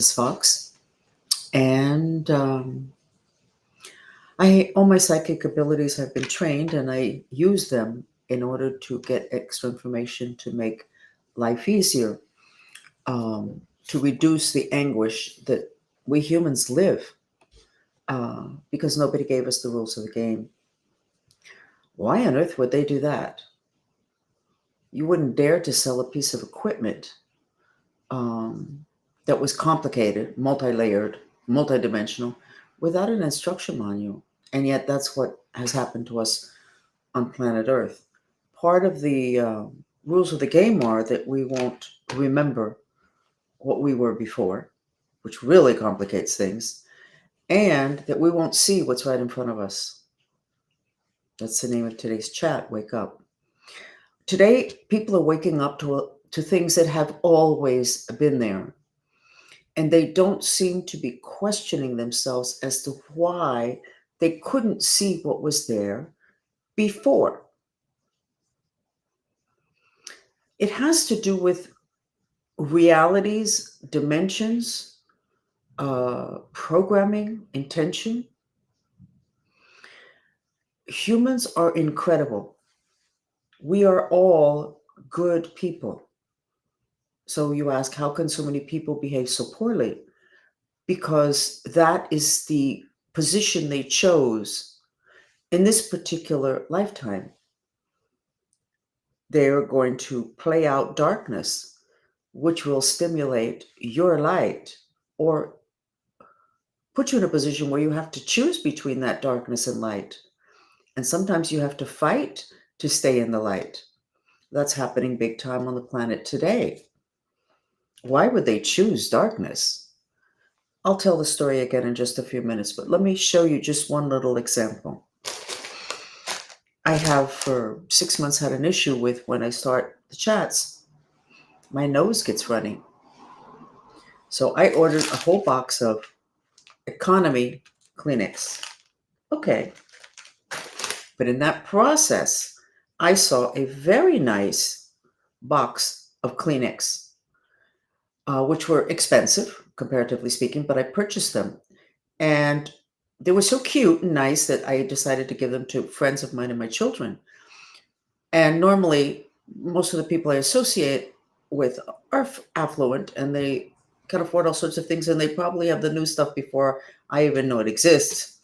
FRANCESFOX, and all my psychic abilities have been trained, and I use them in order to get extra information to make life easier, to reduce the anguish that we humans live, because nobody gave us the rules of the game. Why on earth would they do that? You wouldn't dare to sell a piece of equipment that was complicated, multi-layered, multidimensional, without an instruction manual. And yet that's what has happened to us on planet Earth. Part of the rules of the game are that we won't remember what we were before, which really complicates things, and that we won't see what's right in front of us. That's the name of today's chat, Wake Up. Today, people are waking up to things that have always been there. And they don't seem to be questioning themselves as to why they couldn't see what was there before. It has to do with realities, dimensions, programming, intention. Humans are incredible. We are all good people. So you ask, how can so many people behave so poorly? Because that is the position they chose in this particular lifetime. They're going to play out darkness, which will stimulate your light or put you in a position where you have to choose between that darkness and light. And sometimes you have to fight to stay in the light. That's happening big time on the planet today. Why would they choose darkness? I'll tell the story again in just a few minutes, but let me show you just one little example. I have for 6 months had an issue with when I start the chats, my nose gets running. So I ordered a whole box of economy Kleenex. Okay. But in that process, I saw a very nice box of Kleenex, which were expensive, comparatively speaking, but I purchased them. And they were so cute and nice that I decided to give them to friends of mine and my children. And normally, most of the people I associate with are affluent, and they can afford all sorts of things, and they probably have the new stuff before I even know it exists.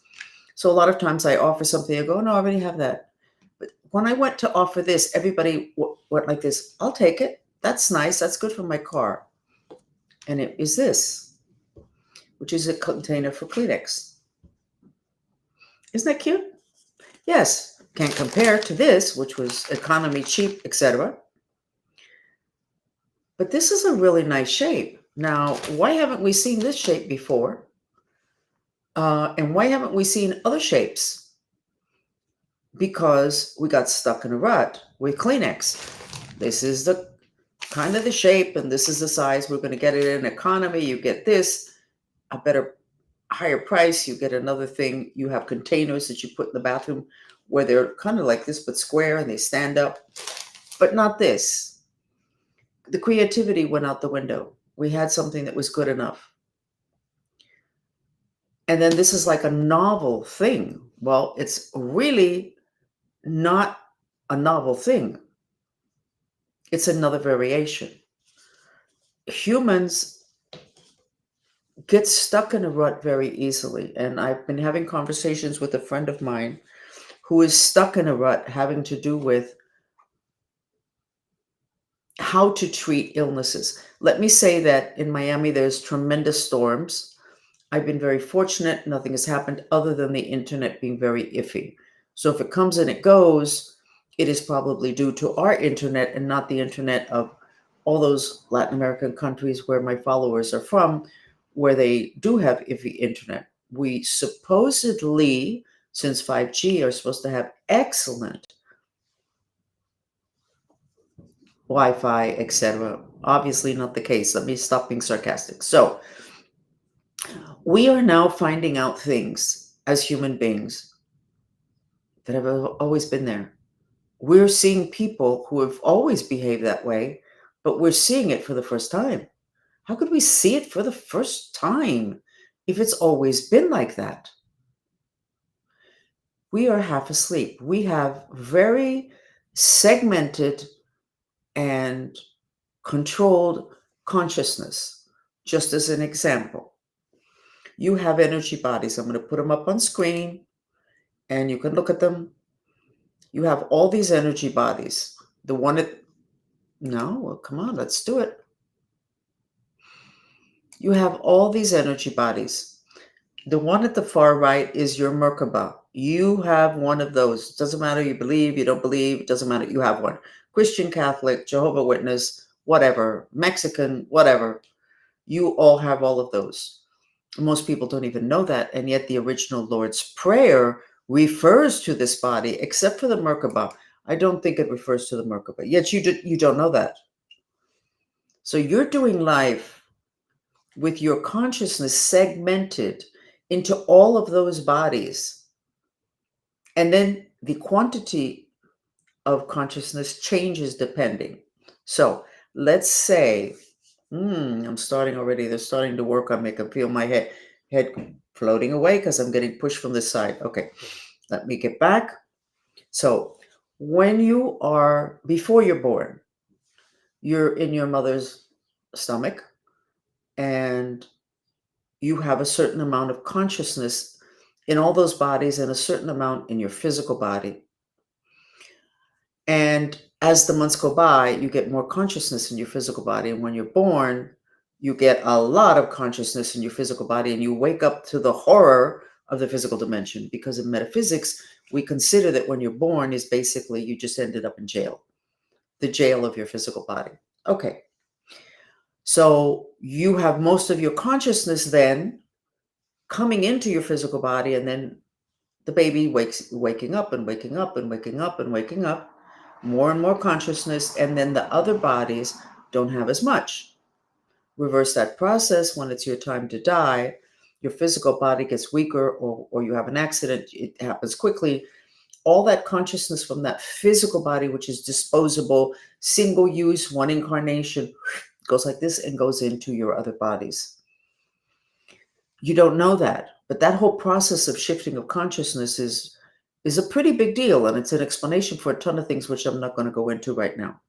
So a lot of times I offer something, I go, no, I already have that. But when I went to offer this, everybody went like this, I'll take it. That's nice. That's good for my car. And it is this, which is a container for Kleenex. Isn't that cute? Yes, can't compare to this, which was economy, cheap, etc. But this is a really nice shape. Now, why haven't we seen this shape before? And why haven't we seen other shapes? Because we got stuck in a rut with Kleenex. This is the kind of the shape, and this is the size. We're going to get it in economy. You get this, a better, higher price. You get another thing. You have containers that you put in the bathroom where they're kind of like this, but square, and they stand up, but not this. The creativity went out the window. We had something that was good enough. And then this is like a novel thing. Well, it's really not a novel thing. It's another variation. Humans get stuck in a rut very easily. And I've been having conversations with a friend of mine who is stuck in a rut having to do with how to treat illnesses. Let me say that in Miami, there's tremendous storms. I've been very fortunate. Nothing has happened other than the internet being very iffy. So if it comes and it goes, it is probably due to our internet and not the internet of all those Latin American countries where my followers are from, where they do have iffy internet. We supposedly, since 5G, are supposed to have excellent Wi-Fi, etc. Obviously not the case. Let me stop being sarcastic. So we are now finding out things as human beings that have always been there. We're seeing people who have always behaved that way, but we're seeing it for the first time. How could we see it for the first time if it's always been like that? We are half asleep. We have very segmented and controlled consciousness. Just as an example, you have energy bodies. I'm going to put them up on screen and you can look at them. You have all these energy bodies. The one at, no, well, come on, let's do it. You have all these energy bodies. The one at the far right is your Merkaba. You have one of those. It doesn't matter, you believe, you don't believe, it doesn't matter, you have one. Christian, Catholic, Jehovah's Witness, whatever, Mexican, whatever. You all have all of those. Most people don't even know that, and yet the original Lord's Prayer refers to this body, except for the Merkaba. I don't think it refers to the Merkaba. Yet you don't know that. So you're doing life with your consciousness segmented into all of those bodies. And then the quantity of consciousness changes depending. So let's say, I'm starting already. They're starting to work on me. I can feel my head floating away because I'm getting pushed from this side. Okay, let me get back. So when you are, before you're born, you're in your mother's stomach and you have a certain amount of consciousness in all those bodies and a certain amount in your physical body. And as the months go by, you get more consciousness in your physical body. And when you're born, you get a lot of consciousness in your physical body and you wake up to the horror of the physical dimension. Because in metaphysics, we consider that when you're born is basically you just ended up in jail, the jail of your physical body. Okay. So you have most of your consciousness then coming into your physical body, and then the baby waking up and waking up and waking up and waking up, more and more consciousness, and then the other bodies don't have as much. Reverse that process when it's your time to die. Your physical body gets weaker, or you have an accident, it happens quickly. All that consciousness from that physical body, which is disposable, single use, one incarnation, goes like this and goes into your other bodies. You don't know that, but that whole process of shifting of consciousness is a pretty big deal, and it's an explanation for a ton of things which I'm not going to go into right now.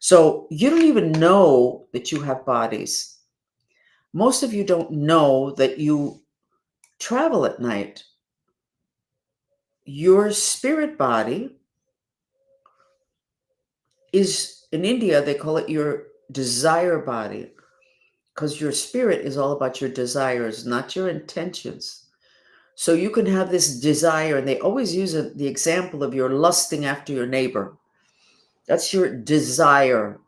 So you don't even know that you have bodies. Most of you don't know that you travel at night. Your spirit body is, in India, they call it your desire body, because your spirit is all about your desires, not your intentions. So you can have this desire, and they always use the example of you're lusting after your neighbor. That's your desire.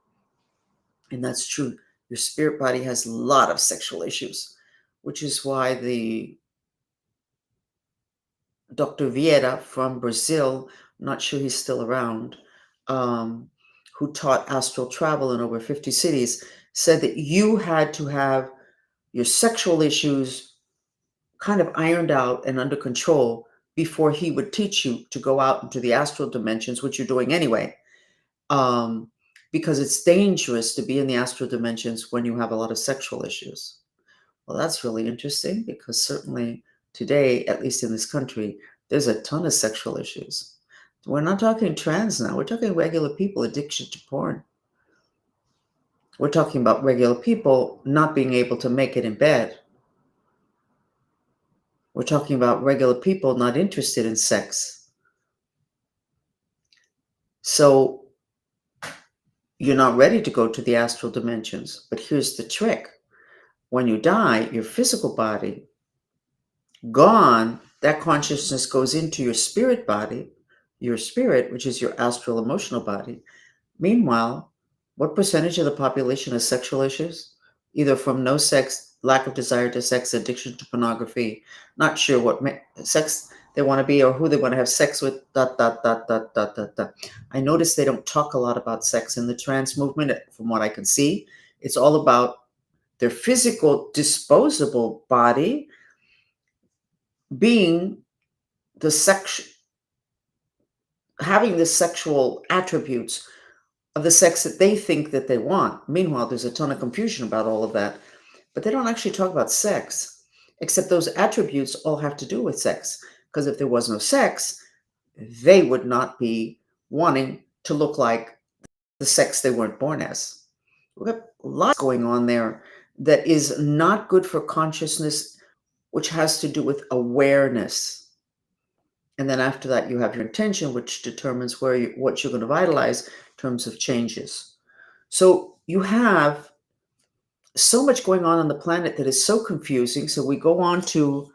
And that's true. Your spirit body has a lot of sexual issues, which is why the Dr. Vieira from Brazil, I'm not sure he's still around, who taught astral travel in over 50 cities, said that you had to have your sexual issues kind of ironed out and under control before he would teach you to go out into the astral dimensions, which you're doing anyway, because it's dangerous to be in the astral dimensions when you have a lot of sexual issues. Well, that's really interesting, because certainly today, at least in this country, there's a ton of sexual issues. We're not talking trans now. We're talking regular people addiction to porn. We're talking about regular people not being able to make it in bed. We're talking about regular people not interested in sex. So you're not ready to go to the astral dimensions. But here's the trick. When you die, your physical body gone, that consciousness goes into your spirit body, your spirit, which is your astral emotional body. Meanwhile, what percentage of the population has sexual issues? Either from no sex, lack of desire to sex, addiction to pornography, not sure what sex they want to be or who they want to have sex with, dot, dot, dot, dot, dot, dot, dot. I notice they don't talk a lot about sex in the trans movement, from what I can see. It's all about their physical, disposable body being the sex, having the sexual attributes of the sex that they think that they want. Meanwhile, there's a ton of confusion about all of that, but they don't actually talk about sex, except those attributes all have to do with sex. Because if there was no sex, they would not be wanting to look like the sex they weren't born as. We've got lots going on there that is not good for consciousness, which has to do with awareness. And then after that, you have your intention, which determines what you're going to vitalize in terms of changes. So you have so much going on the planet that is so confusing. So we go on to,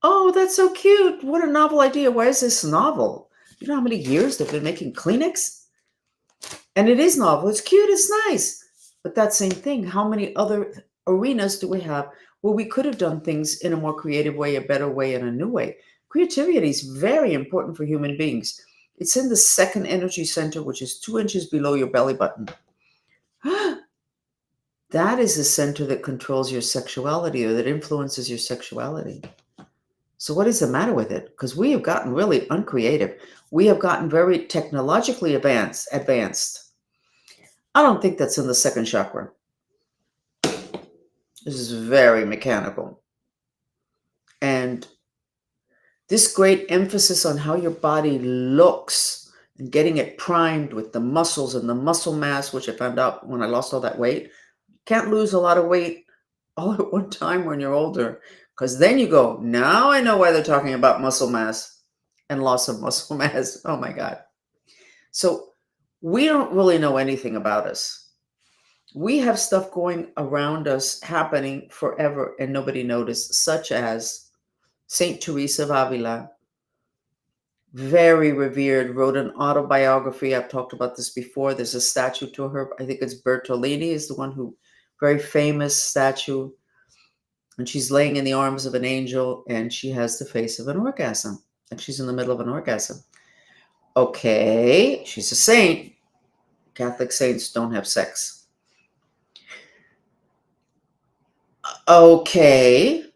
oh, that's so cute. What a novel idea. Why is this novel? You know how many years they've been making Kleenex? And it is novel. It's cute. It's nice. But that same thing, how many other arenas do we have where we could have done things in a more creative way, a better way, and a new way? Creativity is very important for human beings. It's in the second energy center, which is 2 inches below your belly button. That is the center that controls your sexuality, or that influences your sexuality. So what is the matter with it? Because we have gotten really uncreative. We have gotten very technologically advanced. I don't think that's in the second chakra. This is very mechanical. And this great emphasis on how your body looks and getting it primed with the muscles and the muscle mass, which I found out when I lost all that weight. Can't lose a lot of weight all at one time when you're older, because then you go, now I know why they're talking about muscle mass and loss of muscle mass. Oh my God. So we don't really know anything about us. We have stuff going around us happening forever and nobody noticed, such as Saint Teresa of Avila, very revered, wrote an autobiography. I've talked about this before. There's a statue to her. I think it's Bertolini is the one who, very famous statue. And she's laying in the arms of an angel and she has the face of an orgasm. And she's in the middle of an orgasm. Okay, she's a saint. Catholic saints don't have sex. Okay.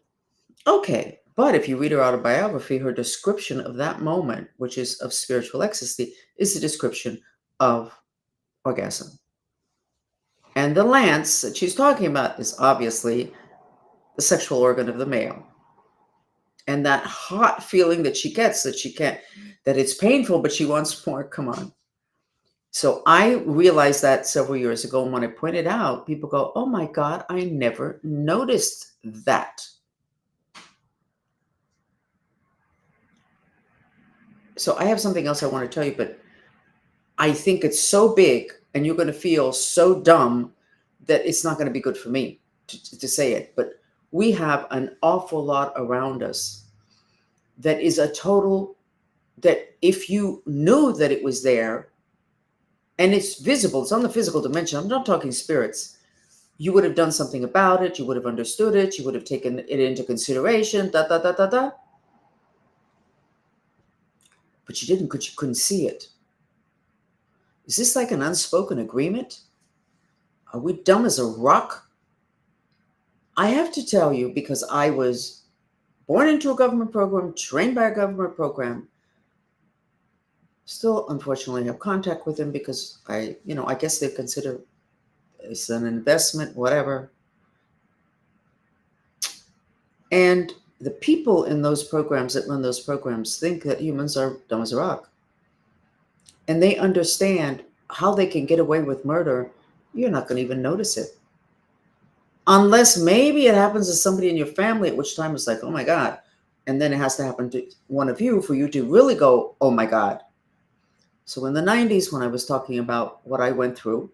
But if you read her autobiography, her description of that moment, which is of spiritual ecstasy, is the description of orgasm. And the lance that she's talking about is obviously the sexual organ of the male. And that hot feeling that she gets, that she can't, that it's painful, but she wants more. Come on. So I realized that several years ago. And when I pointed out, people go, oh my God, I never noticed that. So I have something else I want to tell you, but I think it's so big and you're going to feel so dumb that it's not going to be good for me to say it. But we have an awful lot around us that is a total, that if you knew that it was there and it's visible, it's on the physical dimension, I'm not talking spirits, you would have done something about it, you would have understood it, you would have taken it into consideration, But you didn't because you couldn't see it. Is this like an unspoken agreement? Are we dumb as a rock? I have to tell you, because I was born into a government program, trained by a government program, still unfortunately have contact with them because I guess they consider it's an investment, whatever. And the people in those programs that run those programs think that humans are dumb as a rock. And they understand how they can get away with murder. You're not going to even notice it. Unless maybe it happens to somebody in your family, at which time it's like, oh my God. And then it has to happen to one of you for you to really go, oh my God. So in the 90s, when I was talking about what I went through,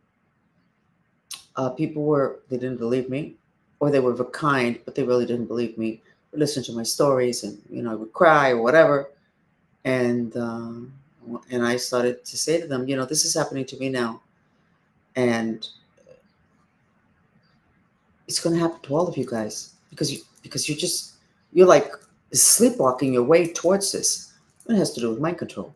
people they didn't believe me, or they were kind, but they really didn't believe me. They listened to my stories and, I would cry or whatever. And I started to say to them, this is happening to me now. And it's going to happen to all of you guys because you're like sleepwalking your way towards this. It has to do with mind control.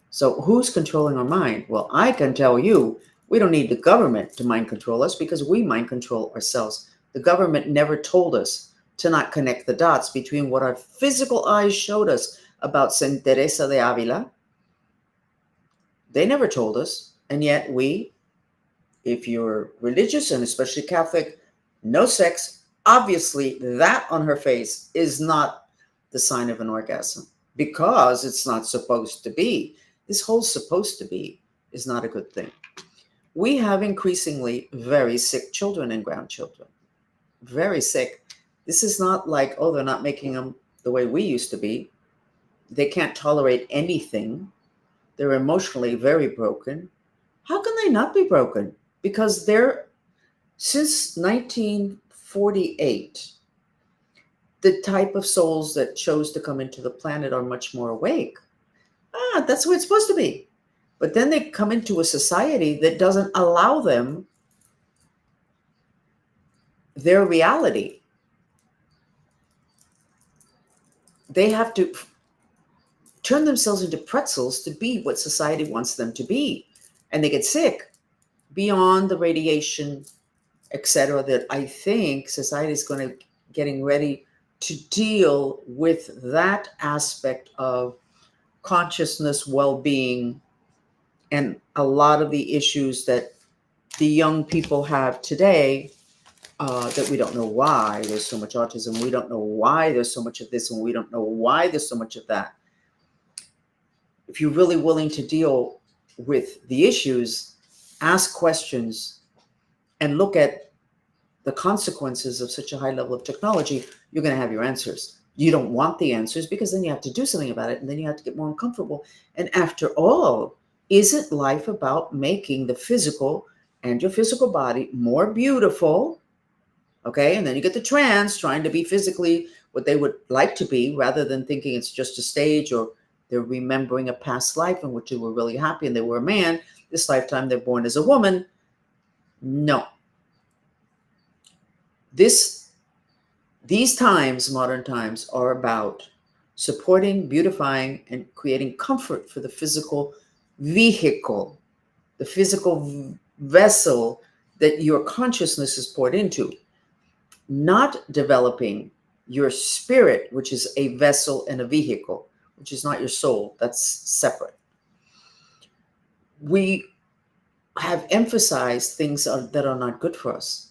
So who's controlling our mind? Well, I can tell you, we don't need the government to mind control us because we mind control ourselves. The government never told us to not connect the dots between what our physical eyes showed us about Saint Teresa de Avila. They never told us. And yet we, if you're religious and especially Catholic, no sex, obviously that on her face is not the sign of an orgasm because it's not supposed to be. This whole supposed to be is not a good thing. We have increasingly very sick children and grandchildren. Very sick. This is not like, oh, they're not making them the way we used to be. They can't tolerate anything. They're emotionally very broken. How can they not be broken? Because they're, since 1948, the type of souls that chose to come into the planet are much more awake. That's the way it's supposed to be. But then they come into a society that doesn't allow them their reality. They have to turn themselves into pretzels to be what society wants them to be. And they get sick beyond the radiation, etc., that I think society is going to getting ready to deal with that aspect of consciousness, well-being, and a lot of the issues that the young people have today, that we don't know why there's so much autism. We don't know why there's so much of this, and we don't know why there's so much of that. If you're really willing to deal with the issues, ask questions, and look at the consequences of such a high level of technology, you're going to have your answers. You don't want the answers because then you have to do something about it, and then you have to get more uncomfortable. And after all, isn't life about making the physical and your physical body more beautiful? Okay, and then you get the trans trying to be physically what they would like to be rather than thinking it's just a stage, or they're remembering a past life in which they were really happy and they were a man. This lifetime they're born as a woman. No. These times, modern times, are about supporting, beautifying, and creating comfort for the physical vehicle, the physical vessel that your consciousness is poured into, not developing your spirit, which is a vessel and a vehicle, which is not your soul. That's separate. We have emphasized things that are not good for us.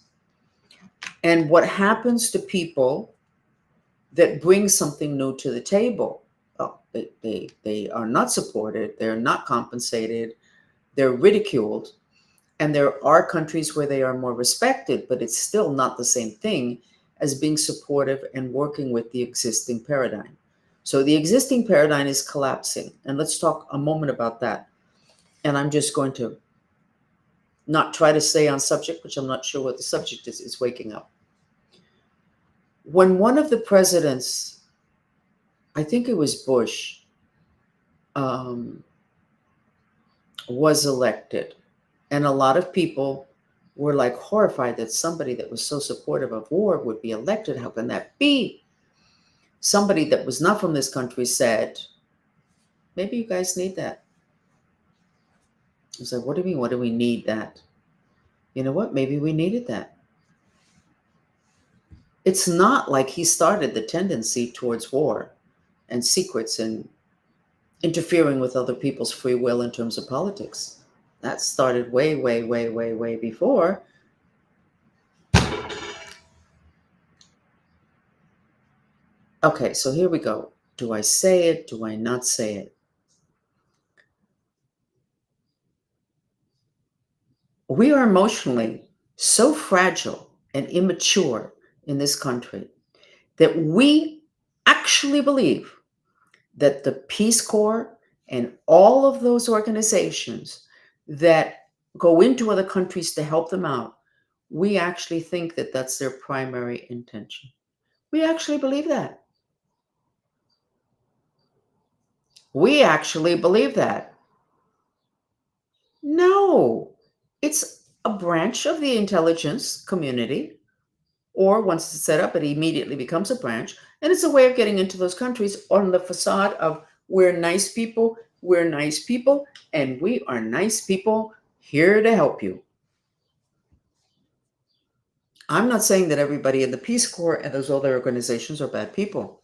And what happens to people that bring something new to the table? Oh, they are not supported, they're not compensated, they're ridiculed. And there are countries where they are more respected, but it's still not the same thing as being supportive and working with the existing paradigm. So the existing paradigm is collapsing. And let's talk a moment about that. And I'm just going to not try to stay on subject, which I'm not sure what the subject is. It's waking up. When one of the presidents, I think it was Bush, was elected, and a lot of people were like horrified that somebody that was so supportive of war would be elected. How can that be? Somebody that was not from this country said, maybe you guys need that. I was like, what do you mean? What do we need that? You know what? Maybe we needed that. It's not like he started the tendency towards war and secrets and interfering with other people's free will in terms of politics. That started way, way, way, way, way before. Okay, so here we go. Do I say it? Do I not say it? We are emotionally so fragile and immature in this country that we actually believe that the Peace Corps and all of those organizations that go into other countries to help them out, we actually think that that's their primary intention. We actually believe that. We actually believe that. No, it's a branch of the intelligence community, or once it's set up, it immediately becomes a branch, and it's a way of getting into those countries on the facade of we're nice people, and we are nice people here to help you. I'm not saying that everybody in the Peace Corps and those other organizations are bad people.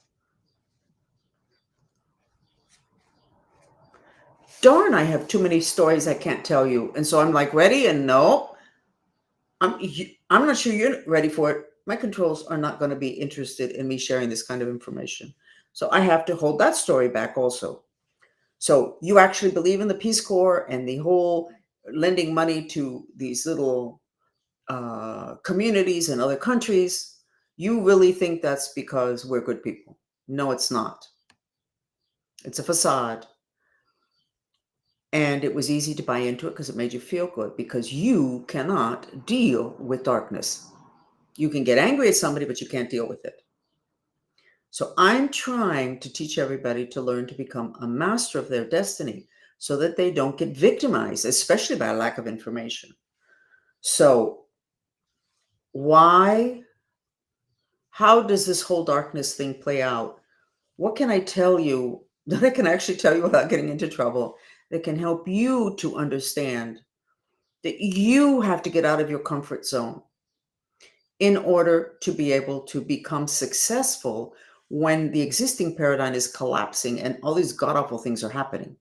darn, I have too many stories I can't tell you. And so I'm like, ready? And no, I'm not sure you're ready for it. My controls are not going to be interested in me sharing this kind of information. So I have to hold that story back also. So you actually believe in the Peace Corps and the whole lending money to these little communities in other countries. You really think that's because we're good people. No, it's not. It's a facade. And it was easy to buy into it because it made you feel good, because you cannot deal with darkness. You can get angry at somebody, but you can't deal with it. So I'm trying to teach everybody to learn to become a master of their destiny so that they don't get victimized, especially by a lack of information. So how does this whole darkness thing play out? What can I tell you that I can actually tell you without getting into trouble, that can help you to understand that you have to get out of your comfort zone in order to be able to become successful when the existing paradigm is collapsing and all these god-awful things are happening?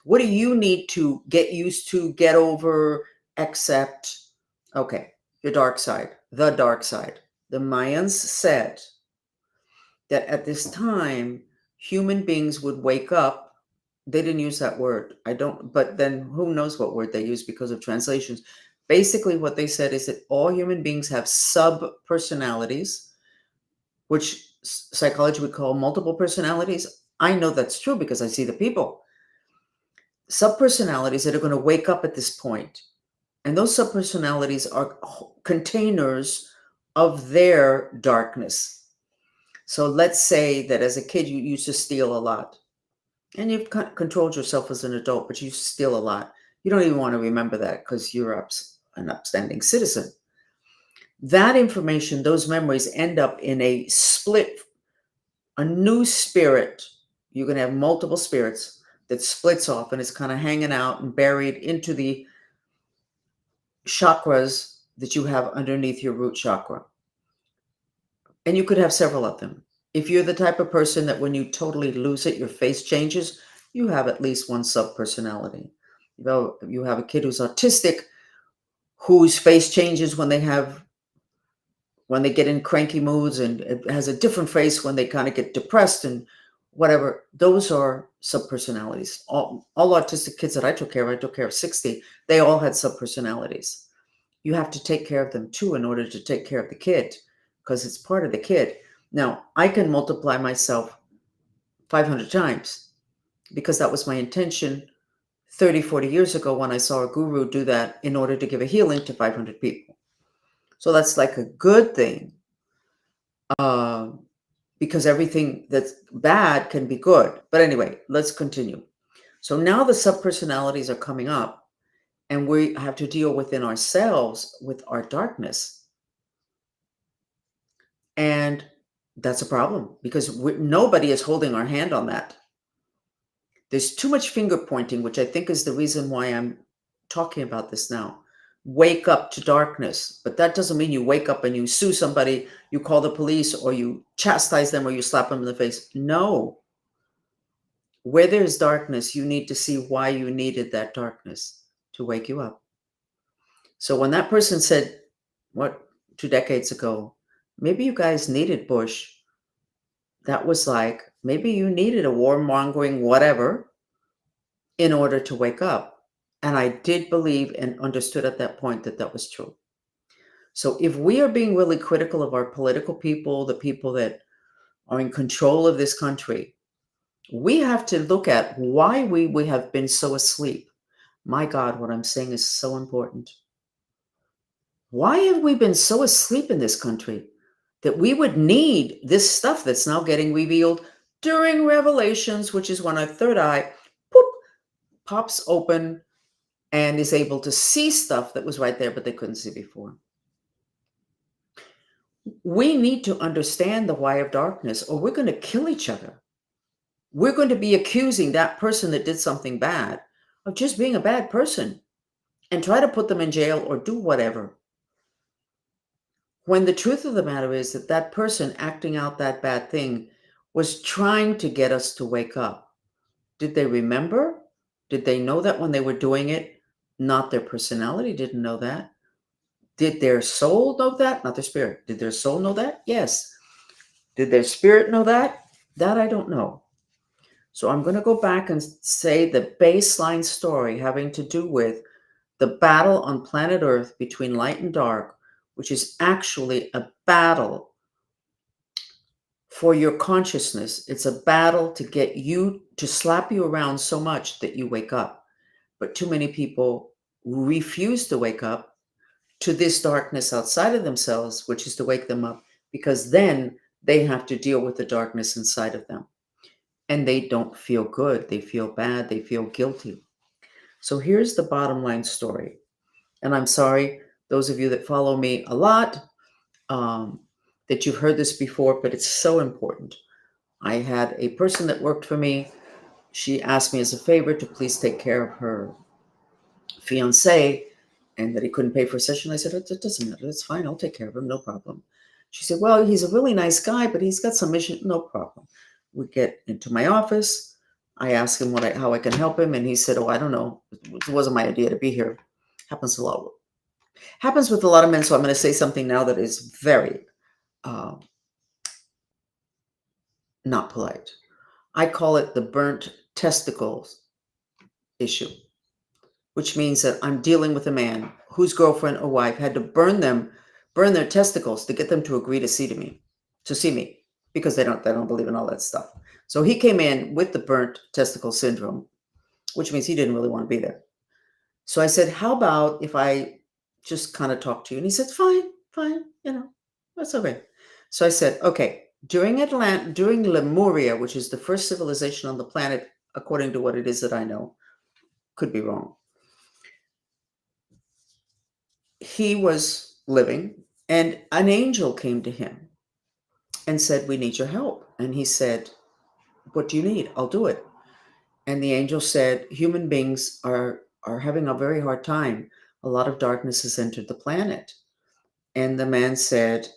What do you need to get used to, get over, accept? Okay, your dark side, the dark side. The Mayans said that at this time, human beings would wake up. They didn't use that word. I don't, but then who knows what word they use because of translations. Basically, what they said is that all human beings have sub-personalities, which psychology would call multiple personalities. I know that's true because I see the people. Sub-personalities that are going to wake up at this point. And those sub-personalities are containers of their darkness. So let's say that as a kid, you used to steal a lot. And you've controlled yourself as an adult, but you steal a lot. You don't even want to remember that because you're an upstanding citizen. That information, those memories end up in a new spirit. You can have multiple spirits that splits off and it's kind of hanging out and buried into the chakras that you have underneath your root chakra. And you could have several of them. If you're the type of person that when you totally lose it, your face changes, you have at least one sub-personality. You have a kid who's autistic, whose face changes when they get in cranky moods, and it has a different face when they kind of get depressed and whatever. Those are sub-personalities. All autistic kids that I took care of 60, they all had sub-personalities. You have to take care of them too in order to take care of the kid, because it's part of the kid. Now, I can multiply myself 500 times because that was my intention 30, 40 years ago when I saw a guru do that in order to give a healing to 500 people. So that's like a good thing, because everything that's bad can be good. But anyway, let's continue. So now the sub-personalities are coming up, and we have to deal within ourselves with our darkness. And that's a problem because nobody is holding our hand on that. There's too much finger pointing, which I think is the reason why I'm talking about this now. Wake up to darkness. But that doesn't mean you wake up and you sue somebody, you call the police, or you chastise them, or you slap them in the face. No. Where there's darkness, you need to see why you needed that darkness to wake you up. So when that person said, 2 decades ago, maybe you guys needed Bush, that was like, maybe you needed a warmongering whatever in order to wake up. And I did believe and understood at that point that that was true. So if we are being really critical of our political people, the people that are in control of this country, we have to look at why we have been so asleep. My God, what I'm saying is so important. Why have we been so asleep in this country that we would need this stuff that's now getting revealed during revelations, which is when our third eye pops open and is able to see stuff that was right there, but they couldn't see before. We need to understand the why of darkness, or we're going to kill each other. We're going to be accusing that person that did something bad of just being a bad person and try to put them in jail or do whatever. When the truth of the matter is that that person acting out that bad thing was trying to get us to wake up. Did they remember? Did they know that when they were doing it? Not their personality didn't know that. Did their soul know that? Not their spirit. Did their soul know that? Yes. Did their spirit know that? That I don't know. So I'm going to go back and say the baseline story having to do with the battle on planet Earth between light and dark, which is actually a battle for your consciousness. It's a battle to get you to slap you around so much that you wake up. But too many people refuse to wake up to this darkness outside of themselves, which is to wake them up, because then they have to deal with the darkness inside of them. And they don't feel good. They feel bad. They feel guilty. So here's the bottom line story. And I'm sorry, those of you that follow me a lot, that you've heard this before, but it's so important. I had a person that worked for me. She asked me as a favor to please take care of her fiance and that he couldn't pay for a session. I said, it doesn't matter. It's fine. I'll take care of him. No problem. She said, well, he's a really nice guy, but he's got some issues. No problem. We get into my office. I asked him how I can help him. And he said, oh, I don't know. It wasn't my idea to be here. Happens a lot. Happens with a lot of men. So I'm going to say something now that is very not polite. I call it the burnt testicles issue, which means that I'm dealing with a man whose girlfriend or wife had to burn their testicles to get them to agree to see me, because they don't believe in all that stuff. So he came in with the burnt testicle syndrome, which means he didn't really want to be there. So I said, how about if I just kind of talk to you? And he said, fine, that's okay. So I said, okay, during Lemuria, which is the first civilization on the planet, according to what it is that I know, could be wrong. He was living, and an angel came to him and said, we need your help. And he said, what do you need? I'll do it. And the angel said, human beings are having a very hard time. A lot of darkness has entered the planet. And the man said,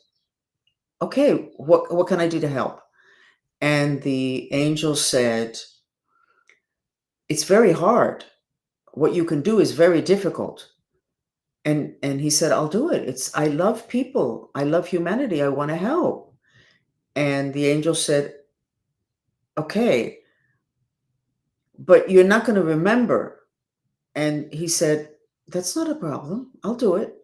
okay, what can I do to help? And the angel said, it's very hard. What you can do is very difficult. And he said, I'll do it. I love people. I love humanity. I want to help. And the angel said, okay, but you're not going to remember. And he said, that's not a problem. I'll do it.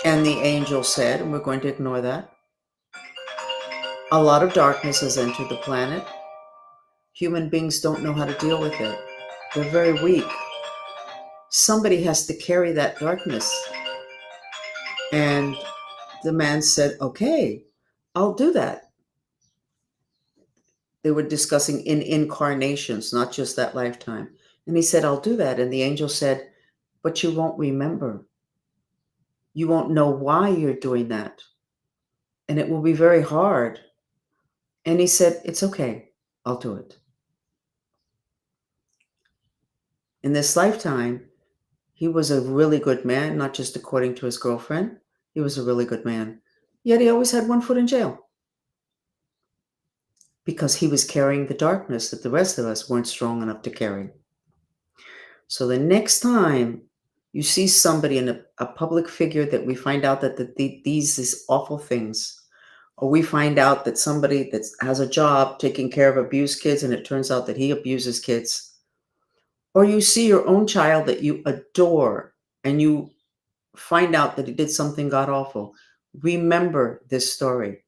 And the angel said, and we're going to ignore that, a lot of darkness has entered the planet. Human beings don't know how to deal with it. They're very weak. Somebody has to carry that darkness. And the man said, okay, I'll do that. They were discussing in incarnations, not just that lifetime. And he said, I'll do that. And the angel said, but you won't remember. You won't know why you're doing that. And it will be very hard. And he said, it's okay. I'll do it. In this lifetime, he was a really good man, not just according to his girlfriend. He was a really good man. Yet he always had one foot in jail, because he was carrying the darkness that the rest of us weren't strong enough to carry. So the next time you see somebody in a public figure that we find out that these awful things, or we find out that somebody that has a job taking care of abused kids and it turns out that he abuses kids, or you see your own child that you adore and you find out that he did something god awful, remember this story.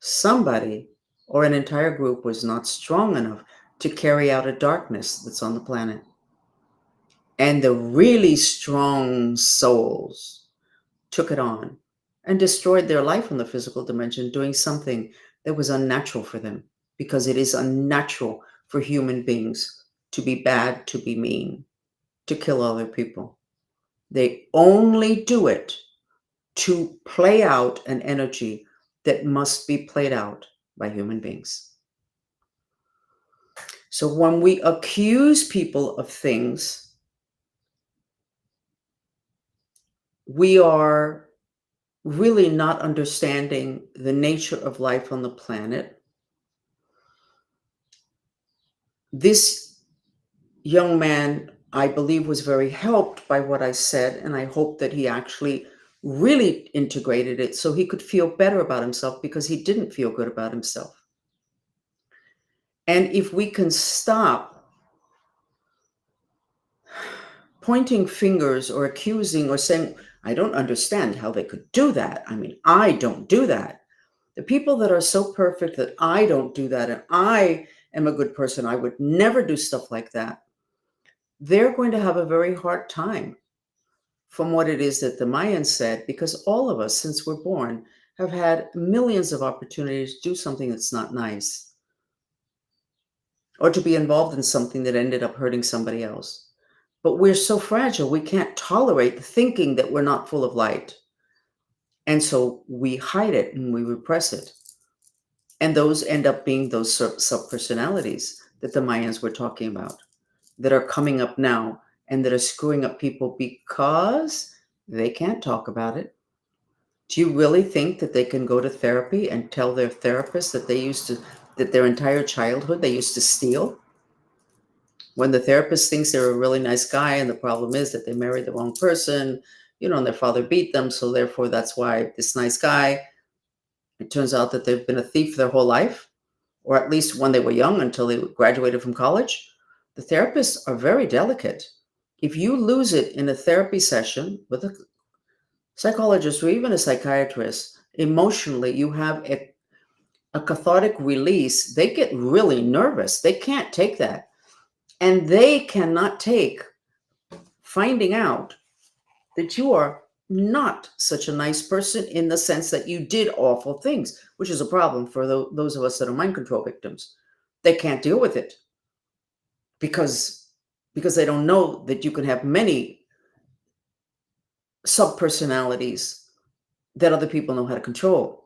Somebody or an entire group was not strong enough to carry out a darkness that's on the planet. And the really strong souls took it on and destroyed their life in the physical dimension, doing something that was unnatural for them, because it is unnatural for human beings to be bad, to be mean, to kill other people. They only do it to play out an energy that must be played out by human beings. So when we accuse people of things, we are really not understanding the nature of life on the planet. This young man, I believe, was very helped by what I said, and I hope that he actually really integrated it so he could feel better about himself, because he didn't feel good about himself. And if we can stop pointing fingers or accusing or saying, I don't understand how they could do that. I mean, I don't do that. The people that are so perfect that I don't do that, and I am a good person, I would never do stuff like that, they're going to have a very hard time from what it is that the Mayans said, because all of us, since we're born, have had millions of opportunities to do something that's not nice, or to be involved in something that ended up hurting somebody else. But we're so fragile, we can't tolerate thinking that we're not full of light. And so we hide it and we repress it. And those end up being those subpersonalities that the Mayans were talking about, that are coming up now and that are screwing up people because they can't talk about it. Do you really think that they can go to therapy and tell their therapist that that their entire childhood they used to steal? When the therapist thinks they're a really nice guy, and the problem is that they married the wrong person, and their father beat them, so therefore that's why this nice guy, it turns out that they've been a thief their whole life, or at least when they were young until they graduated from college. The therapists are very delicate. If you lose it in a therapy session with a psychologist or even a psychiatrist, emotionally, you have a cathartic release. They get really nervous. They can't take that. And they cannot take finding out that you are not such a nice person, in the sense that you did awful things, which is a problem for those of us that are mind control victims. They can't deal with it because they don't know that you can have many subpersonalities that other people know how to control.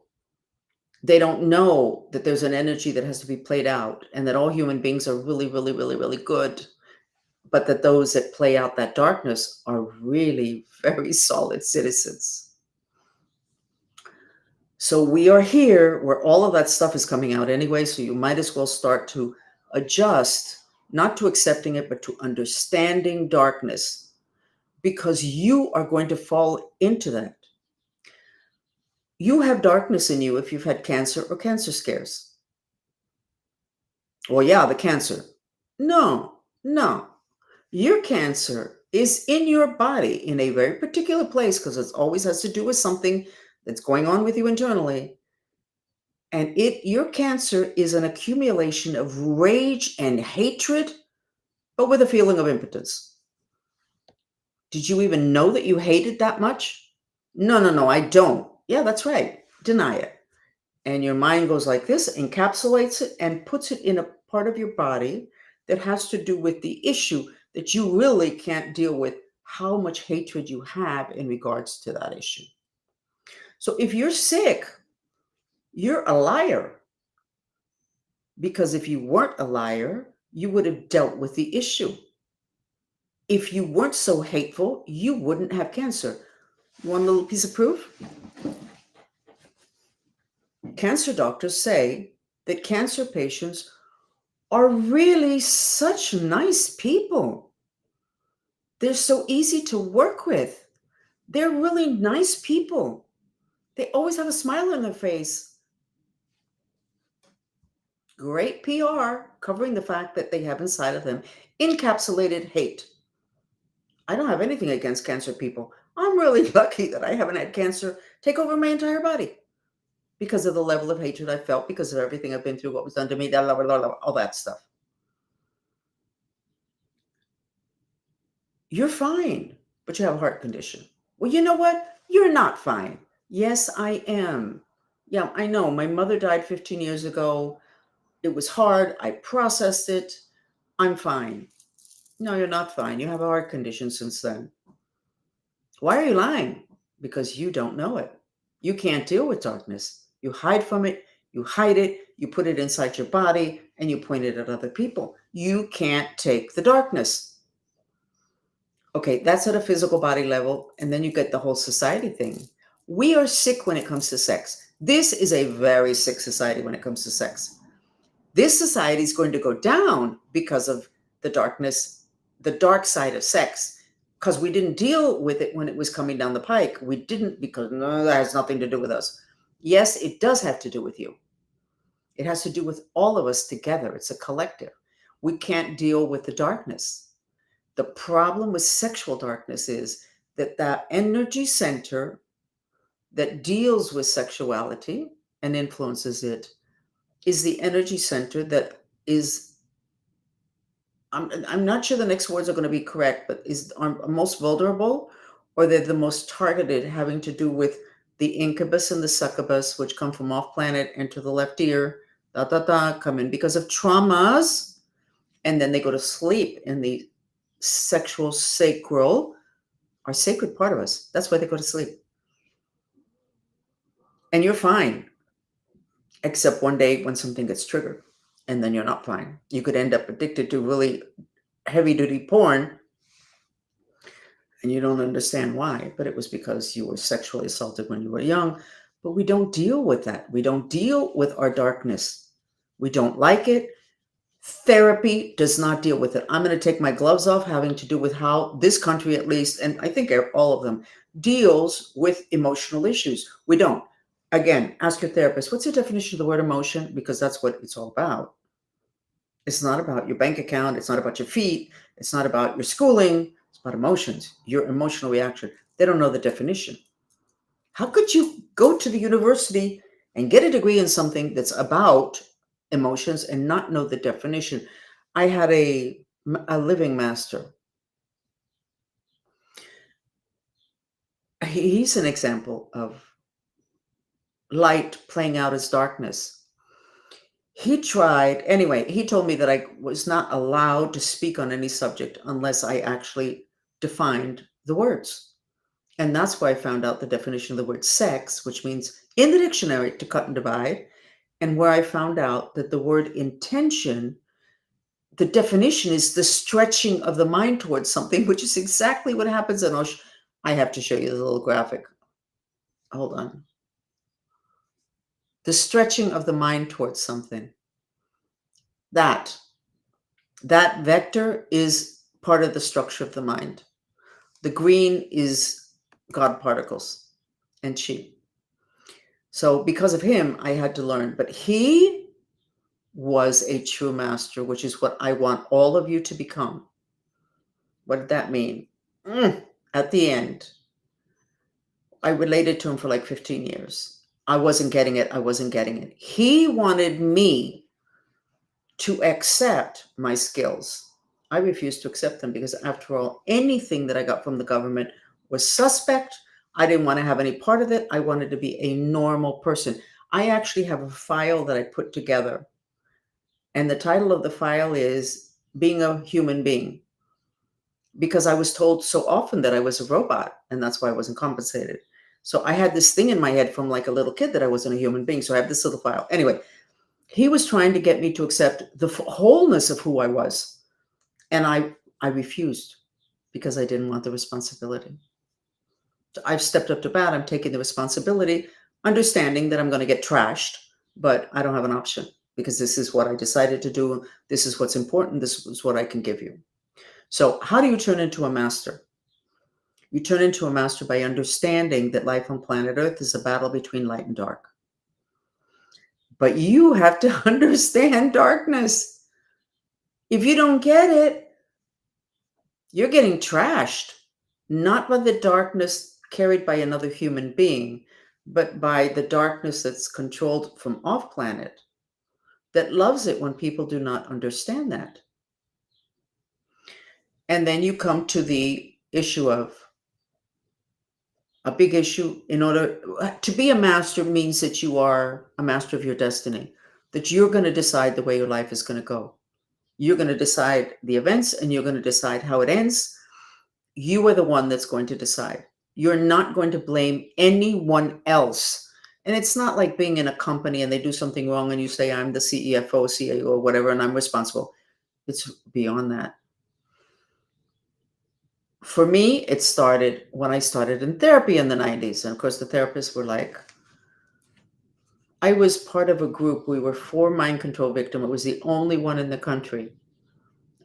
They don't know that there's an energy that has to be played out, and that all human beings are really, really, really, really good, but that those that play out that darkness are really very solid citizens. So we are here where all of that stuff is coming out anyway, so you might as well start to adjust, not to accepting it, but to understanding darkness, because you are going to fall into that. You have darkness in you if you've had cancer or cancer scares. Well, yeah, the cancer. No. Your cancer is in your body in a very particular place, because it always has to do with something that's going on with you internally. And your cancer is an accumulation of rage and hatred, but with a feeling of impotence. Did you even know that you hated that much? No, I don't. Yeah, that's right. Deny it. And your mind goes like this, encapsulates it, and puts it in a part of your body that has to do with the issue that you really can't deal with, how much hatred you have in regards to that issue. So if you're sick, you're a liar. Because if you weren't a liar, you would have dealt with the issue. If you weren't so hateful, you wouldn't have cancer. One little piece of proof. Cancer doctors say that cancer patients are really such nice people. They're so easy to work with. They're really nice people. They always have a smile on their face. Great PR covering the fact that they have inside of them encapsulated hate. I don't have anything against cancer people. I'm really lucky that I haven't had cancer take over my entire body because of the level of hatred I felt, because of everything I've been through, what was done to me, all that stuff. You're fine, but you have a heart condition. Well, you know what? You're not fine. Yes, I am. Yeah, I know. My mother died 15 years ago. It was hard. I processed it. I'm fine. No, you're not fine. You have a heart condition since then. Why are you lying? Because you don't know it. You can't deal with darkness. You hide from it. You hide it. You put it inside your body, and you point it at other people. You can't take the darkness. Okay, that's at a physical body level, and then you get the whole society thing. We are sick when it comes to sex. This is a very sick society when it comes to sex. This society is going to go down because of the darkness the dark side of sex, because we didn't deal with it when it was coming down the pike. We didn't, because no, that has nothing to do with us. Yes, it does have to do with you. It has to do with all of us together. It's a collective. We can't deal with the darkness. The problem with sexual darkness is that that energy center that deals with sexuality and influences it is the energy center that is, I'm not sure the next words are going to be correct, but are most vulnerable, or they're the most targeted, having to do with the incubus and the succubus, which come from off planet, enter the left ear, come in because of traumas, and then they go to sleep in the sexual sacral, our sacred part of us. That's why they go to sleep. And you're fine, except one day when something gets triggered, and then you're not fine. You could end up addicted to really heavy duty porn, and you don't understand why, but it was because you were sexually assaulted when you were young. But we don't deal with that. We don't deal with our darkness. We don't like it. Therapy does not deal with it. I'm going to take my gloves off, having to do with how this country, at least, and I think all of them, deals with emotional issues. We don't. Again, ask your therapist, what's your definition of the word emotion? Because that's what it's all about. It's not about your bank account. It's not about your feet. It's not about your schooling. It's about emotions, your emotional reaction. They don't know the definition. How could you go to the university and get a degree in something that's about emotions and not know the definition? I had a living master. He's an example of light playing out as darkness. He tried, anyway, he told me that I was not allowed to speak on any subject unless I actually defined the words. And that's why I found out the definition of the word sex, which means in the dictionary to cut and divide, and where I found out that the word intention, the definition is the stretching of the mind towards something, which is exactly what happens. And I have to show you the little graphic. Hold on. The stretching of the mind towards something. That vector is part of the structure of the mind. The green is God particles and chi. So because of him, I had to learn. But he was a true master, which is what I want all of you to become. What did that mean? At the end, I related to him for like 15 years. I wasn't getting it. He wanted me to accept my skills. I refused to accept them because, after all, anything that I got from the government was suspect. I didn't want to have any part of it. I wanted to be a normal person. I actually have a file that I put together, and the title of the file is Being a Human Being, because I was told so often that I was a robot, and that's why I wasn't compensated. So I had this thing in my head from like a little kid that I wasn't a human being. So I have this little file. Anyway, he was trying to get me to accept the wholeness of who I was. And I refused because I didn't want the responsibility. So I've stepped up to bat. I'm taking the responsibility, understanding that I'm going to get trashed, but I don't have an option because this is what I decided to do. This is what's important. This is what I can give you. So how do you turn into a master? You turn into a master by understanding that life on planet Earth is a battle between light and dark. But you have to understand darkness. If you don't get it, you're getting trashed, not by the darkness carried by another human being, but by the darkness that's controlled from off planet, that loves it when people do not understand that. And then you come to the issue of a big issue. In order to be a master means that you are a master of your destiny, that you're going to decide the way your life is going to go. You're going to decide the events, and you're going to decide how it ends. You are the one that's going to decide. You're not going to blame anyone else. And it's not like being in a company and they do something wrong and you say, I'm the CEFO, CEO, or whatever, and I'm responsible. It's beyond that. For me, it started when I started in therapy in the 90s. And of course, the therapists were like, I was part of a group. We were 4 mind control victims. It was the only one in the country.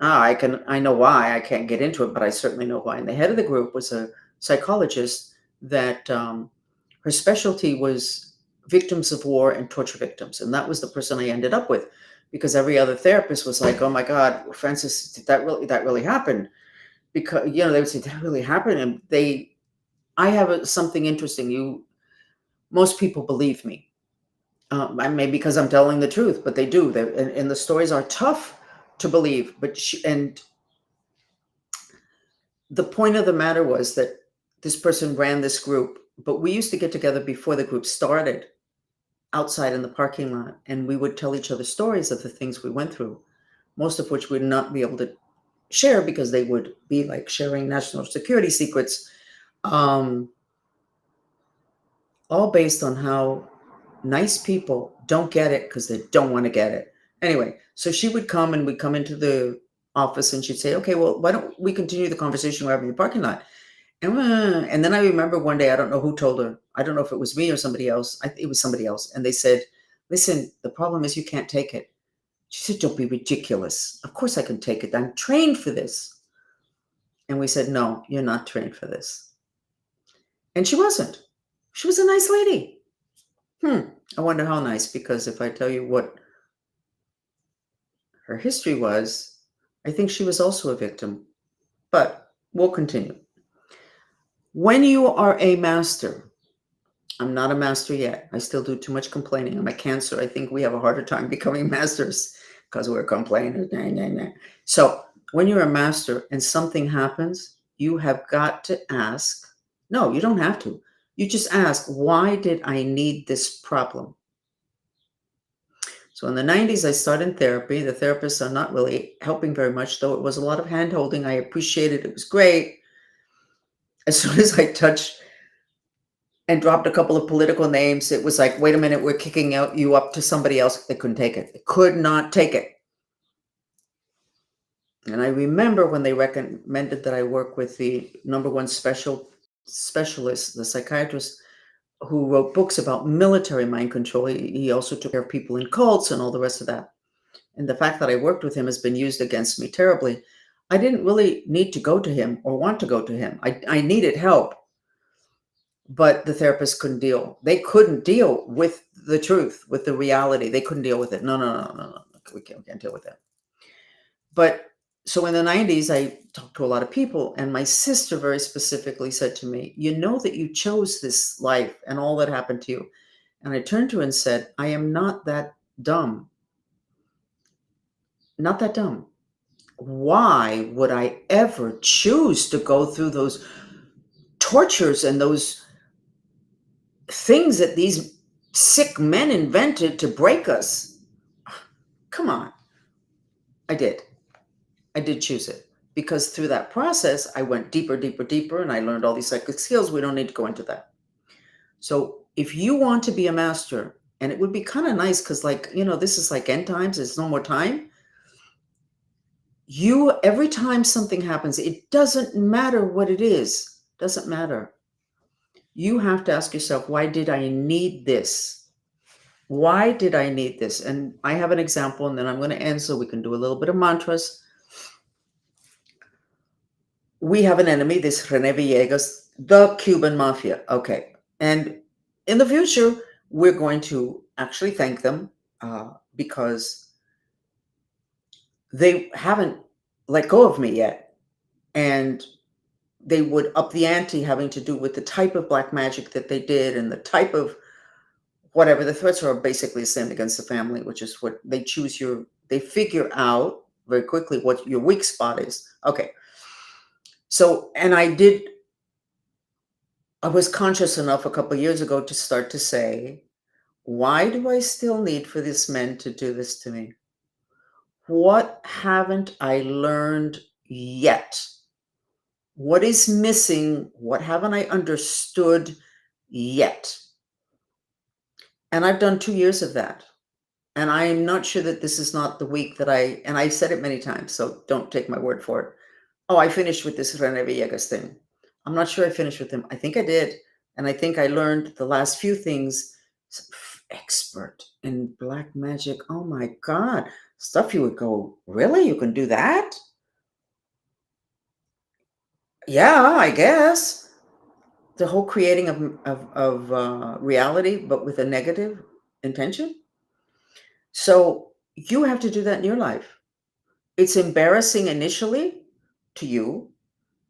I know why. I can't get into it, but I certainly know why. And the head of the group was a psychologist that her specialty was victims of war and torture victims, and that was the person I ended up with, because every other therapist was like, "Oh my God, Francis, did that really happen?" Because they would say, "Did that really happen?" And I have something interesting. Most people believe me. I may because I'm telling the truth, but they do. And the stories are tough to believe. But and the point of the matter was that this person ran this group, but we used to get together before the group started outside in the parking lot, and we would tell each other stories of the things we went through, most of which we'd not be able to share because they would be like sharing national security secrets, um, all based on how nice people don't get it because they don't want to get it. Anyway, so she would come and we'd come into the office and she'd say, "Okay, well, why don't we continue the conversation we're having in the parking lot?" And then I remember one day, I don't know who told her. I don't know if it was me or somebody else. It was somebody else. And they said, "Listen, the problem is you can't take it." She said, "Don't be ridiculous. Of course I can take it. I'm trained for this." And we said, "No, you're not trained for this." And she wasn't. She was a nice lady. I wonder how nice, because if I tell you what her history was, I think she was also a victim. But we'll continue. When you are a master, I'm not a master yet. I still do too much complaining. I'm a Cancer. I think we have a harder time becoming masters because we're complainers. Nah, nah, nah. So when you're a master and something happens, you have got to ask. No, you don't have to. You just ask, why did I need this problem? So in the 90s, I started therapy. The therapists are not really helping very much, though it was a lot of hand holding. I appreciated it. It was great. As soon as I touched and dropped a couple of political names, it was like, wait a minute, we're kicking out you up to somebody else. They couldn't take it. They could not take it. And I remember when they recommended that I work with the number one specialist, the psychiatrist who wrote books about military mind control. He also took care of people in cults and all the rest of that. And the fact that I worked with him has been used against me terribly. I didn't really need to go to him or want to go to him. I needed help. But the therapist couldn't deal. They couldn't deal with the truth, with the reality. They couldn't deal with it. No, no, no, no, no. We can't deal with that. But so in the 90s, I talked to a lot of people, and my sister very specifically said to me, "You know that you chose this life and all that happened to you." And I turned to her and said, "I am not that dumb. Not that dumb. Why would I ever choose to go through those tortures and those things that these sick men invented to break us?" Come on. I did. I did choose it because through that process, I went deeper, deeper, deeper, and I learned all these psychic skills. We don't need to go into that. So if you want to be a master, and it would be kind of nice because, like, this is like end times, there's no more time. Every time something happens, it doesn't matter what it is, doesn't matter. You have to ask yourself, why did I need this? Why did I need this? And I have an example, and then I'm going to end so we can do a little bit of mantras. We have an enemy, this Rene Villegas, the Cuban mafia. Okay. And in the future, we're going to actually thank them because they haven't let go of me yet. And they would up the ante, having to do with the type of black magic that they did and the type of whatever. The threats are basically the same against the family, which is what they choose. They figure out very quickly what your weak spot is. Okay. So, and I was conscious enough a couple of years ago to start to say, why do I still need for these men to do this to me? What haven't I learned yet? What is missing? What haven't I understood yet? And I've done 2 years of that. And I am not sure that this is not the week that and I said it many times, so don't take my word for it. Oh, I finished with this Rene Villegas thing. I'm not sure I finished with him. I think I did. And I think I learned the last few things expert in black magic. Oh my God. Stuff you would go, really? You can do that? Yeah, I guess. The whole creating of reality, but with a negative intention. So you have to do that in your life. It's embarrassing initially to you.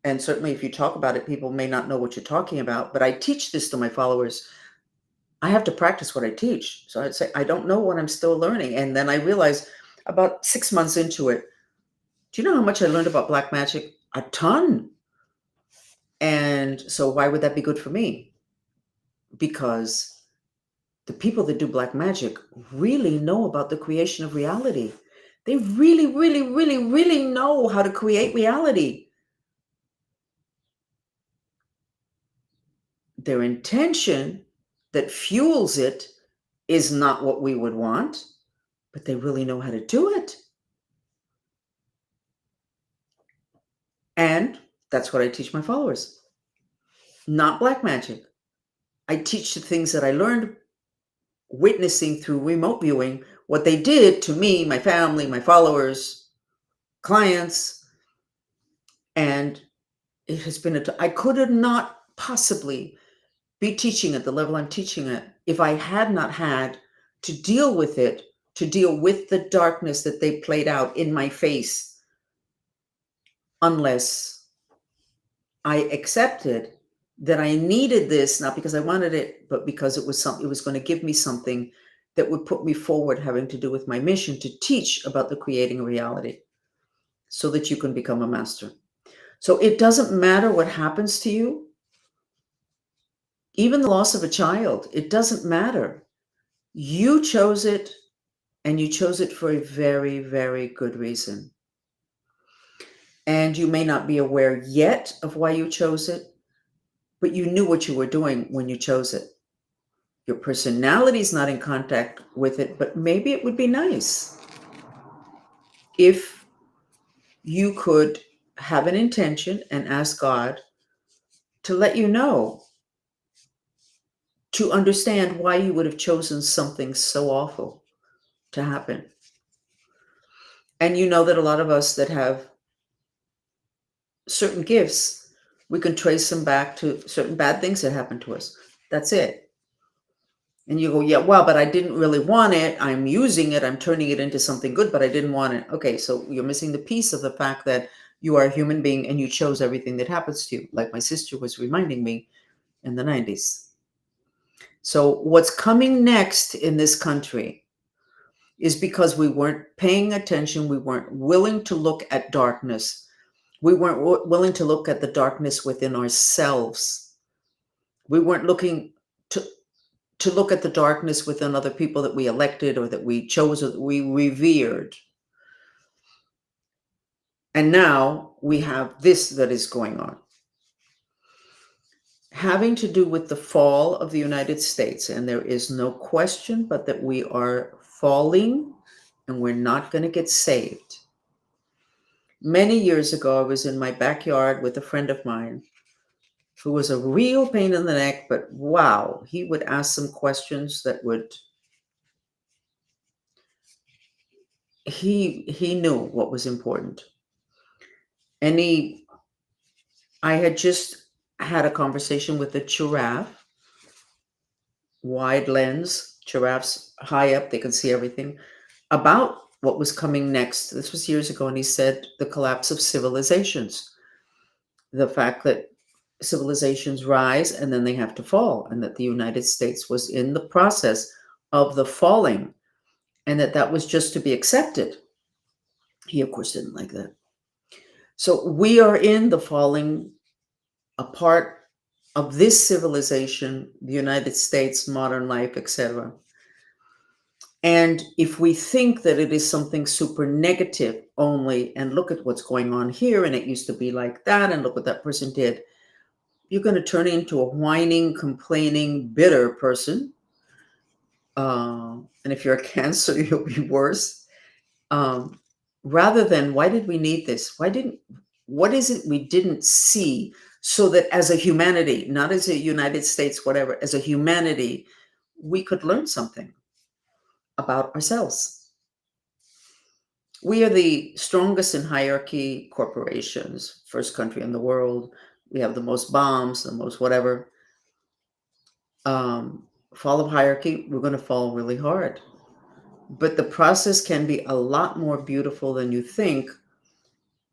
And certainly if you talk about it, people may not know what you're talking about. But I teach this to my followers. I have to practice what I teach. So I'd say, I don't know what I'm still learning. And then I realized about 6 months into it, do you know how much I learned about black magic? A ton. And so why would that be good for me? Because the people that do black magic really know about the creation of reality. They really, really, really, really know how to create reality. Their intention that fuels it is not what we would want, but they really know how to do it. And that's what I teach my followers. Not black magic. I teach the things that I learned witnessing through remote viewing, what they did to me, my family, my followers, clients. And it has been, I could have not possibly be teaching at the level I'm teaching at if I had not had to deal with it, to deal with the darkness that they played out in my face, unless I accepted that I needed this, not because I wanted it, but because it was going to give me something that would put me forward, having to do with my mission to teach about the creating of reality so that you can become a master. So it doesn't matter what happens to you, even the loss of a child, it doesn't matter. You chose it, and you chose it for a very, very good reason. And you may not be aware yet of why you chose it, but you knew what you were doing when you chose it. Your personality is not in contact with it, but maybe it would be nice if you could have an intention and ask God to let you know, to understand why you would have chosen something so awful to happen. And you know that a lot of us that have certain gifts, we can trace them back to certain bad things that happened to us. That's it. And you go, yeah, well, but I didn't really want it. I'm using it. I'm turning it into something good, but I didn't want it. Okay, so you're missing the piece of the fact that you are a human being and you chose everything that happens to you, like my sister was reminding me in the 90s. So what's coming next in this country is because we weren't paying attention. We weren't willing to look at darkness. We weren't willing to look at the darkness within ourselves. We weren't looking to look at the darkness within other people that we elected or that we chose or that we revered. And now we have this that is going on, having to do with the fall of the United States. And there is no question but that we are falling and we're not going to get saved. Many years ago, I was in my backyard with a friend of mine who was a real pain in the neck, but wow, he would ask some questions that would, he knew what was important. And I had just had a conversation with a giraffe, wide lens, giraffes high up, they can see everything, about what was coming next. This was years ago, and he said the collapse of civilizations, the fact that civilizations rise and then they have to fall, and that the United States was in the process of the falling, and that was just to be accepted. He, of course, didn't like that. So we are in the falling apart of this civilization, the United States, modern life, etc. And if we think that it is something super negative only, and look at what's going on here, and it used to be like that, and look what that person did, you're going to turn into a whining, complaining, bitter person. And if you're a Cancer, you'll be worse. Rather than, why did we need this? What is it we didn't see, so that as a humanity, not as a United States, whatever, as a humanity, we could learn something about ourselves. We are the strongest in hierarchy corporations, first country in the world. We have the most bombs, the most whatever. Fall of hierarchy, we're going to fall really hard. But the process can be a lot more beautiful than you think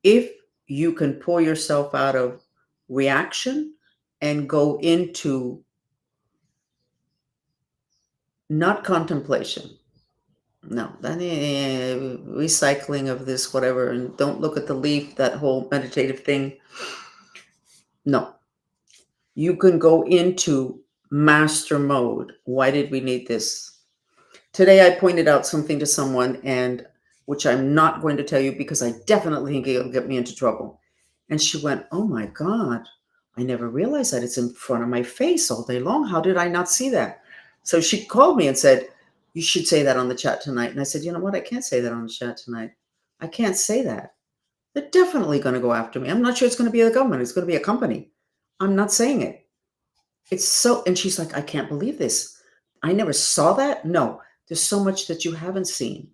if you can pull yourself out of reaction and go into not contemplation. No, that recycling of this, whatever, and don't look at the leaf, that whole meditative thing. No, you can go into master mode. Why did we need this? Today, I pointed out something to someone, and which I'm not going to tell you because I definitely think it'll get me into trouble. And she went, "Oh my God, I never realized that it's in front of my face all day long. How did I not see that?" So she called me and said, "You should say that on the chat tonight." And I said, "You know what? I can't say that on the chat tonight. I can't say that. They're definitely going to go after me. I'm not sure it's going to be the government. It's going to be a company. I'm not saying it. It's so," and she's like, "I can't believe this. I never saw that." No, there's so much that you haven't seen.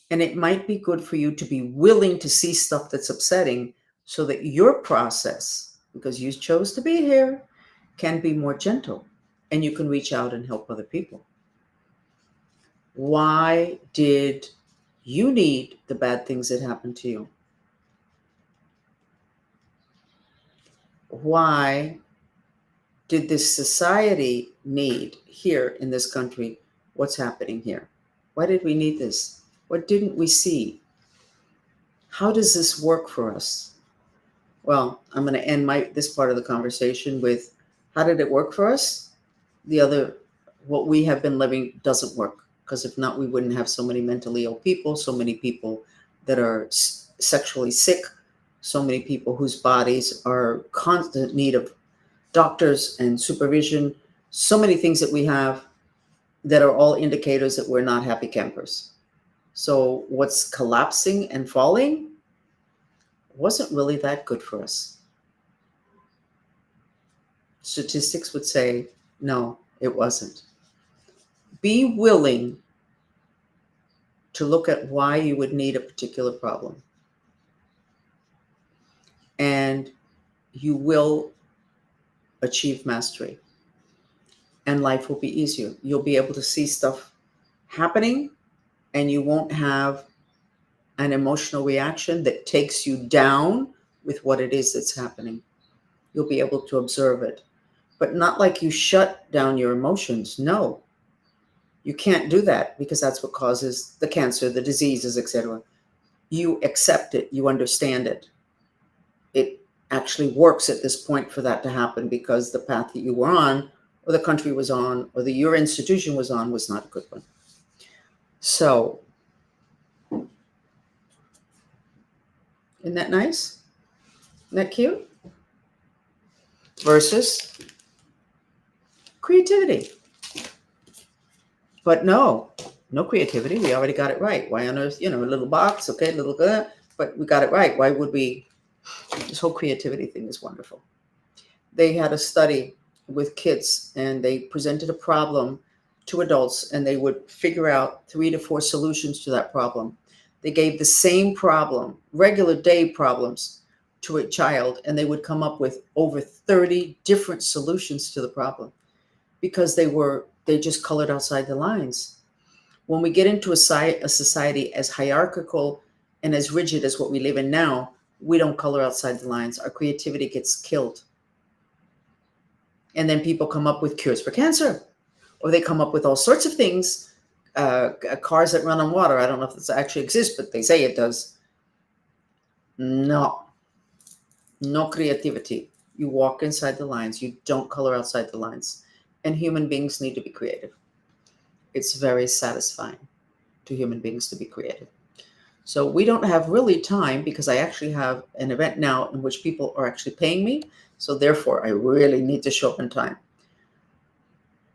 And it might be good for you to be willing to see stuff that's upsetting so that your process, because you chose to be here, can be more gentle and you can reach out and help other people. Why did you need the bad things that happened to you? Why did this society need here in this country what's happening here? Why did we need this? What didn't we see? How does this work for us? Well, I'm going to end this part of the conversation with, how did it work for us? What we have been living doesn't work, because if not, we wouldn't have so many mentally ill people, so many people that are sexually sick, so many people whose bodies are constant need of doctors and supervision, so many things that we have that are all indicators that we're not happy campers. So what's collapsing and falling wasn't really that good for us. Statistics would say, no, it wasn't. Be willing to look at why you would need a particular problem. And you will achieve mastery. And life will be easier. You'll be able to see stuff happening, and you won't have an emotional reaction that takes you down with what it is that's happening. You'll be able to observe it, but not like you shut down your emotions. No, you can't do that, because that's what causes the cancer, the diseases, etc. You accept it. You understand it. It actually works at this point for that to happen, because the path that you were on, or the country was on, or your institution was on, was not a good one. So, isn't that nice? Isn't that cute? Versus creativity. But no creativity. We already got it right. Why on earth, a little box, okay, little good, but we got it right. Why would we? This whole creativity thing is wonderful. They had a study with kids, and they presented a problem to adults, and they would figure out 3 to 4 solutions to that problem. They gave the same problem, regular day problems, to a child, and they would come up with over 30 different solutions to the problem, because they just colored outside the lines. When we get into a society as hierarchical and as rigid as what we live in now, we don't color outside the lines. Our creativity gets killed. And then people come up with cures for cancer, or they come up with all sorts of things, cars that run on water. I don't know if this actually exists, but they say it does. No creativity. You walk inside the lines. You don't color outside the lines. And human beings need to be creative. It's very satisfying to human beings to be creative. So we don't have really time, because I actually have an event now in which people are actually paying me. So therefore, I really need to show up in time.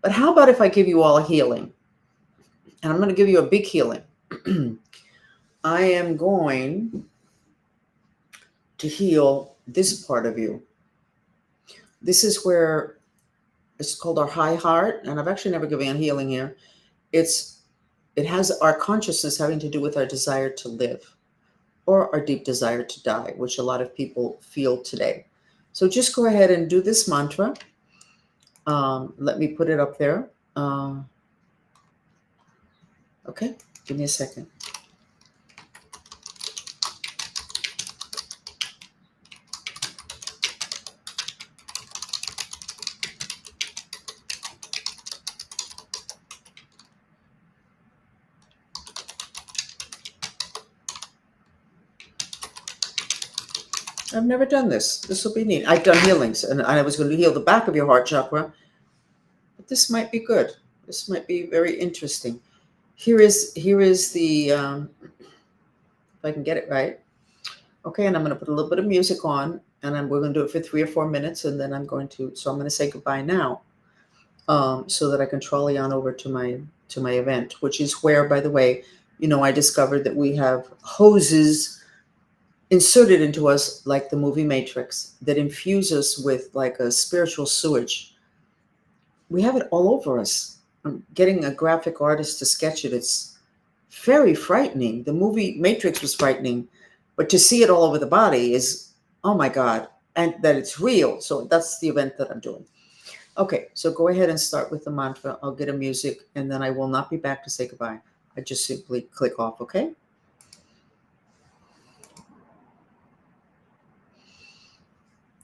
But how about if I give you all a healing? And I'm going to give you a big healing. I am going to heal this part of you. This is where It's called our high heart, and I've actually never given a healing here. It has our consciousness having to do with our desire to live or our deep desire to die, which a lot of people feel today. So just go ahead and do this mantra. Let me put it up there. Okay, give me a second. I've never done this. This will be neat. I've done healings, and I was going to heal the back of your heart chakra, but this might be good. This might be very interesting. Here is the, if I can get it right. Okay, and I'm going to put a little bit of music on, and we're going to do it for 3 or 4 minutes, and then I'm going to say goodbye now, so that I can trolley on over to my event, which is where, by the way, I discovered that we have hoses inserted into us like the movie Matrix that infuse us with like a spiritual sewage. We have it all over us. I'm getting a graphic artist to sketch it. It's very frightening. The movie Matrix was frightening, but to see it all over the body is, oh my God, and that it's real. So that's the event that I'm doing. Okay, so go ahead and start with the mantra. I'll get a music, and then I will not be back to say goodbye. I just simply click off, okay?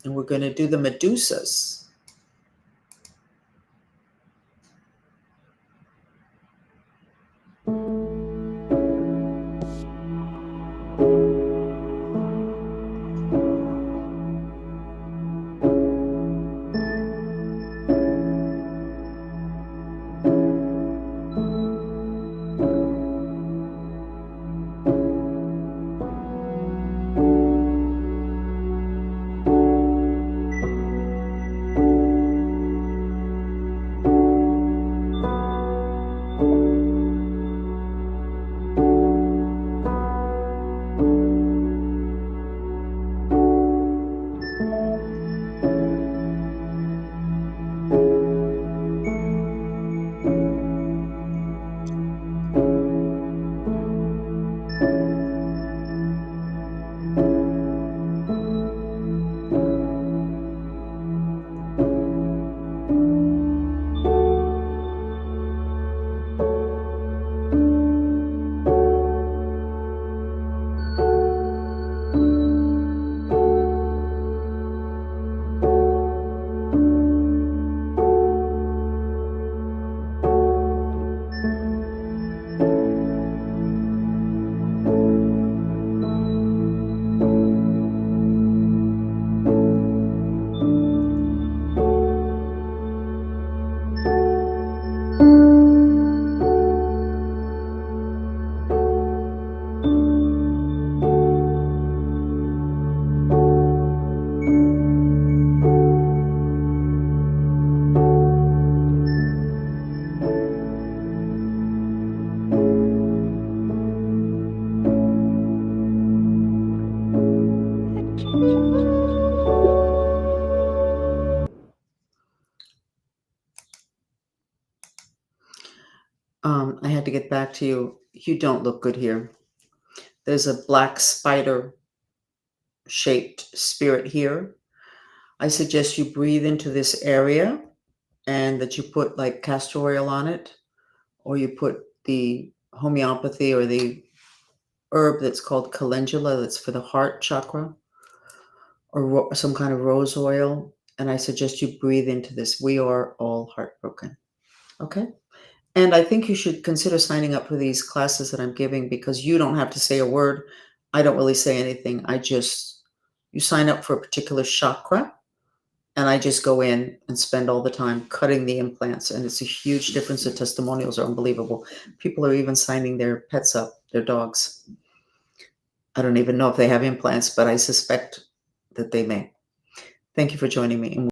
And we're going to do the Medusas. I had to get back to you. You don't look good here. There's a black spider shaped spirit here. I suggest you breathe into this area and that you put like castor oil on it, or you put the homeopathy or the herb that's called calendula that's for the heart chakra, or some kind of rose oil. And I suggest you breathe into this. We are all heartbroken. Okay? And I think you should consider signing up for these classes that I'm giving, because you don't have to say a word. I don't really say anything. You sign up for a particular chakra, and I just go in and spend all the time cutting the implants. And it's a huge difference. The testimonials are unbelievable. People are even signing their pets up, their dogs. I don't even know if they have implants, but I suspect that they may. Thank you for joining me.